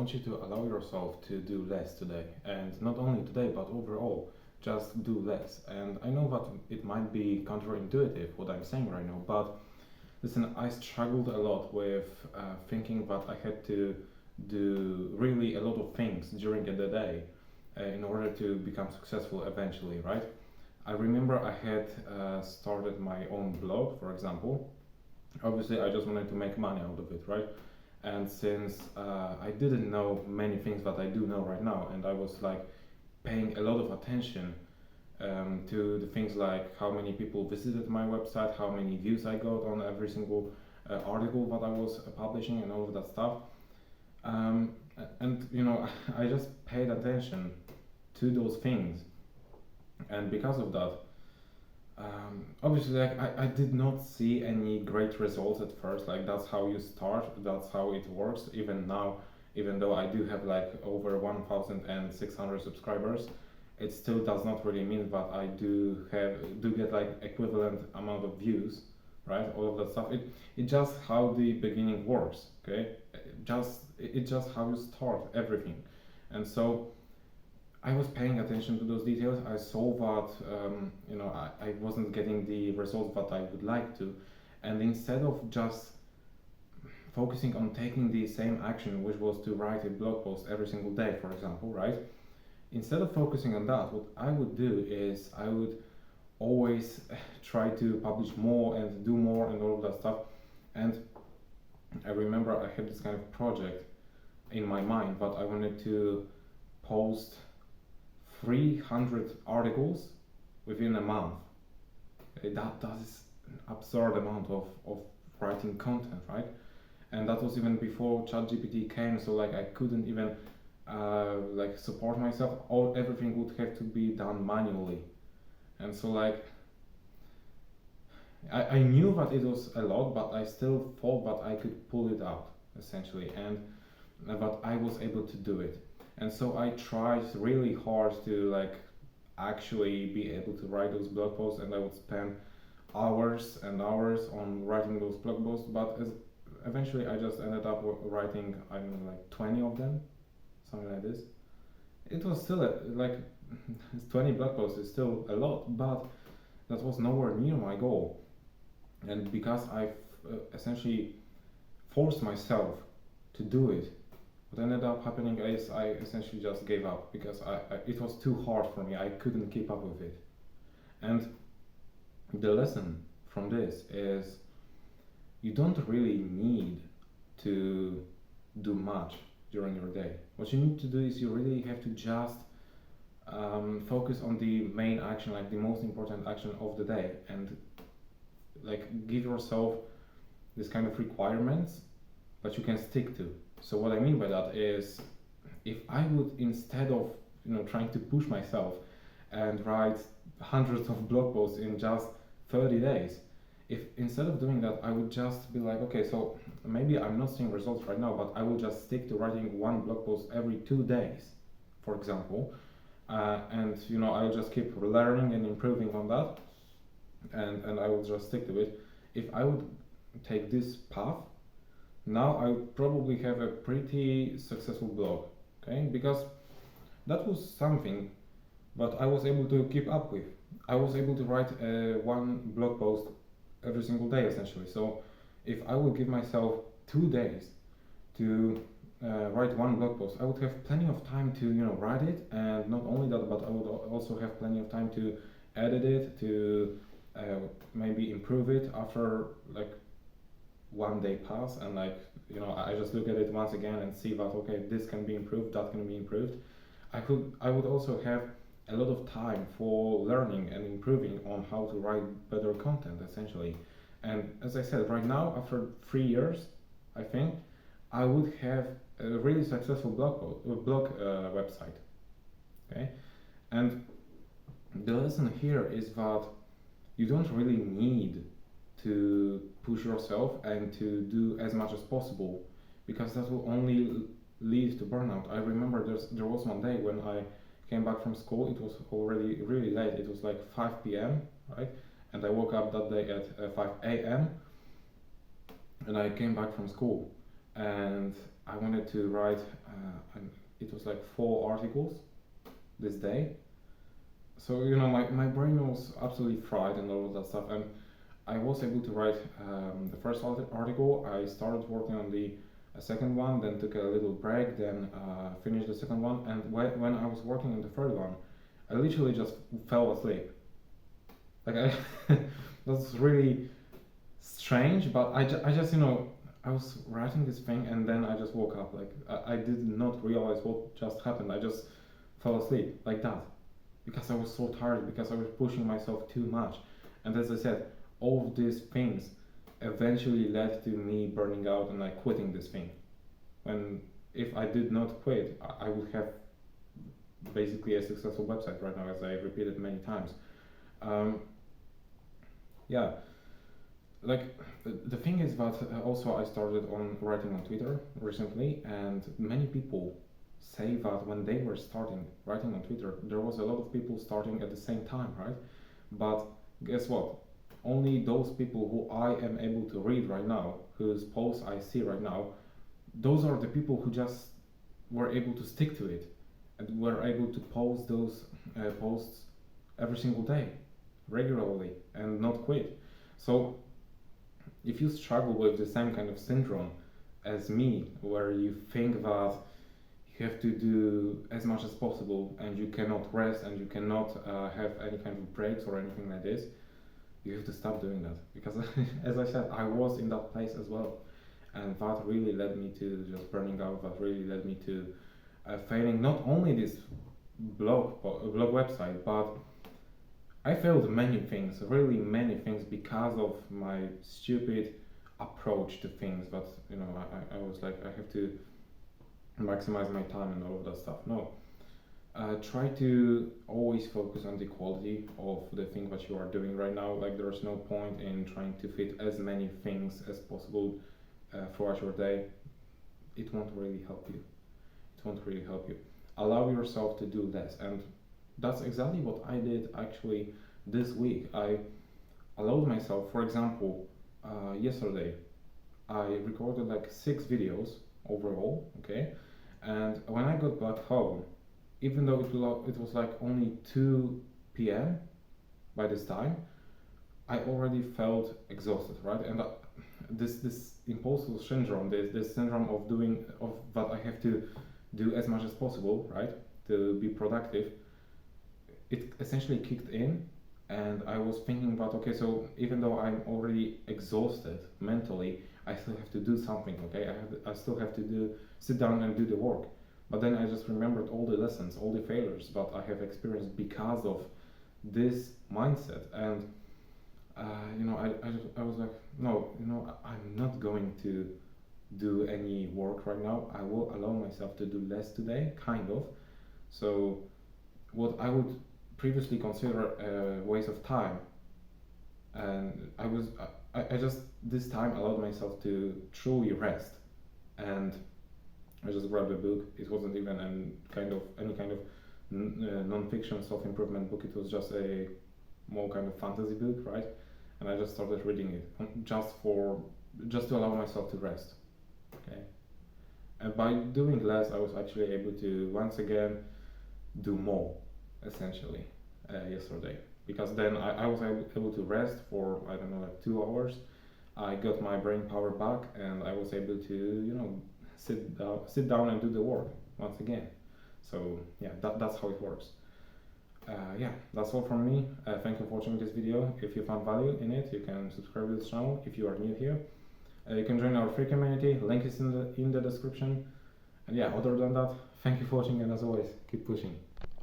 want you to allow yourself to do less today, and not only today but overall. Just do less. And I know that it might be counterintuitive what I'm saying right now, but listen, I struggled a lot with thinking that I had to do really a lot of things during the day in order to become successful eventually, right? I remember I had started my own blog, for example. Obviously, I just wanted to make money out of it, right? And since I didn't know many things that I do know right now, and I was like paying a lot of attention to the things like how many people visited my website, how many views I got on every single article that I was publishing, and all of that stuff. Um, and I just paid attention to those things, and because of that, obviously, like I did not see any great results at first. Like that's how you start. That's how it works. Even now, even though I do have like over 1,600 subscribers, it still does not really mean that I do get like equivalent amount of views, right? All of that stuff. It just how the beginning works. Okay, it just how you start everything, and so I was paying attention to those details. I saw that I wasn't getting the results that I would like to, and instead of just focusing on taking the same action, which was to write a blog post every single day, for example, right? Instead of focusing on that, what I would do is I would always try to publish more and do more and all of that stuff. And I remember I had this kind of project in my mind that I wanted to post 300 articles within a month. That is an absurd amount of writing content, right? And that was even before ChatGPT came, so like I couldn't even like support myself. Everything would have to be done manually, and so like I knew that it was a lot, but I still thought that I could pull it out essentially, and that I was able to do it. And so I tried really hard to like actually be able to write those blog posts, and I would spend hours and hours on writing those blog posts. But eventually, I just ended up writing, I don't know, like 20 of them, something like this. It was still like 20 blog posts is still a lot, but that was nowhere near my goal. And because I essentially forced myself to do it, what ended up happening is I essentially just gave up because it was too hard for me. I couldn't keep up with it. And the lesson from this is you don't really need to do much during your day. What you need to do is you really have to just focus on the main action, like the most important action of the day, and like give yourself this kind of requirements that you can stick to. So what I mean by that is, if I would, instead of trying to push myself and write hundreds of blog posts in just 30 days, if instead of doing that I would just be like, okay, so maybe I'm not seeing results right now, but I will just stick to writing one blog post every 2 days, for example, and I'll just keep learning and improving on that, and I will just stick to it. If I would take this path, now I would probably have a pretty successful blog, okay? Because that was something that I was able to keep up with. I was able to write one blog post every single day, essentially. So if I would give myself 2 days to write one blog post, I would have plenty of time to write it, and not only that, but I would also have plenty of time to edit it, to maybe improve it after like one day pass, and like I just look at it once again and see that okay, this can be improved, that can be improved. I would also have a lot of time for learning and improving on how to write better content, essentially. And as I said, right now, after 3 years, I think I would have a really successful blog website. Okay, and the lesson here is that you don't really need to push yourself and to do as much as possible, because that will only lead to burnout. I remember there was one day when I came back from school. It was already really late. It was like 5 p.m., right? And I woke up that day at 5 a.m. and I came back from school, and I wanted to write, it was like 4 articles this day. So, my brain was absolutely fried and all of that stuff. And I was able to write the first article. I started working on the second one, then took a little break, then finished the second one. And when I was working on the third one, I literally just fell asleep. Like that's really strange, but I just I was writing this thing and then I just woke up. Like I did not realize what just happened. I just fell asleep like that because I was so tired, because I was pushing myself too much. And as I said, all of these things eventually led to me burning out and like quitting this thing. When if I did not quit, I would have basically a successful website right now, as I repeated many times. Yeah, like the thing is that also I started on writing on Twitter recently, and many people say that when they were starting writing on Twitter, there was a lot of people starting at the same time, right? But guess what? Only those people who I am able to read right now, whose posts I see right now, those are the people who just were able to stick to it and were able to post those posts every single day, regularly, and not quit. So if you struggle with the same kind of syndrome as me, where you think that you have to do as much as possible and you cannot rest and you cannot have any kind of breaks or anything like this, you have to stop doing that. Because as I said, I was in that place as well, and that really led me to just burning out. That really led me to failing not only this blog website, but I failed many things, really many things, because of my stupid approach to things. But I was like, I have to maximize my time and all of that stuff. No, try to always focus on the quality of the thing that you are doing right now. Like there's no point in trying to fit as many things as possible throughout your day. It won't really help you. It won't really help you. Allow yourself to do less, and that's exactly what I did actually this week. I allowed myself, for example, yesterday I recorded like 6 videos overall, okay? And when I got back home, even though it was like only 2 p.m. by this time, I already felt exhausted, right? And this impulsive syndrome, this syndrome of that I have to do as much as possible, right, to be productive, it essentially kicked in, and I was thinking about, okay, so even though I'm already exhausted mentally, I still have to do something, okay? I still have to sit down and do the work. But then I just remembered all the lessons, all the failures that I have experienced because of this mindset, and I was like, no, I'm not going to do any work right now. I will allow myself to do less today, kind of. So what I would previously consider a waste of time, and I just this time allowed myself to truly rest, and I just grabbed a book. It wasn't even any kind of non-fiction self-improvement book. It was just a more kind of fantasy book, right? And I just started reading it just to allow myself to rest, okay? And by doing less, I was actually able to once again do more, essentially, yesterday. Because then I was able to rest for, I don't know, like 2 hours. I got my brain power back, and I was able to, sit down and do the work once again. So yeah, that's how it works. Yeah, that's all from me. Thank you for watching this video. If you found value in it, you can subscribe to this channel if you are new here. You can join our free community, link is in the description. And yeah, other than that, thank you for watching, and as always, keep pushing.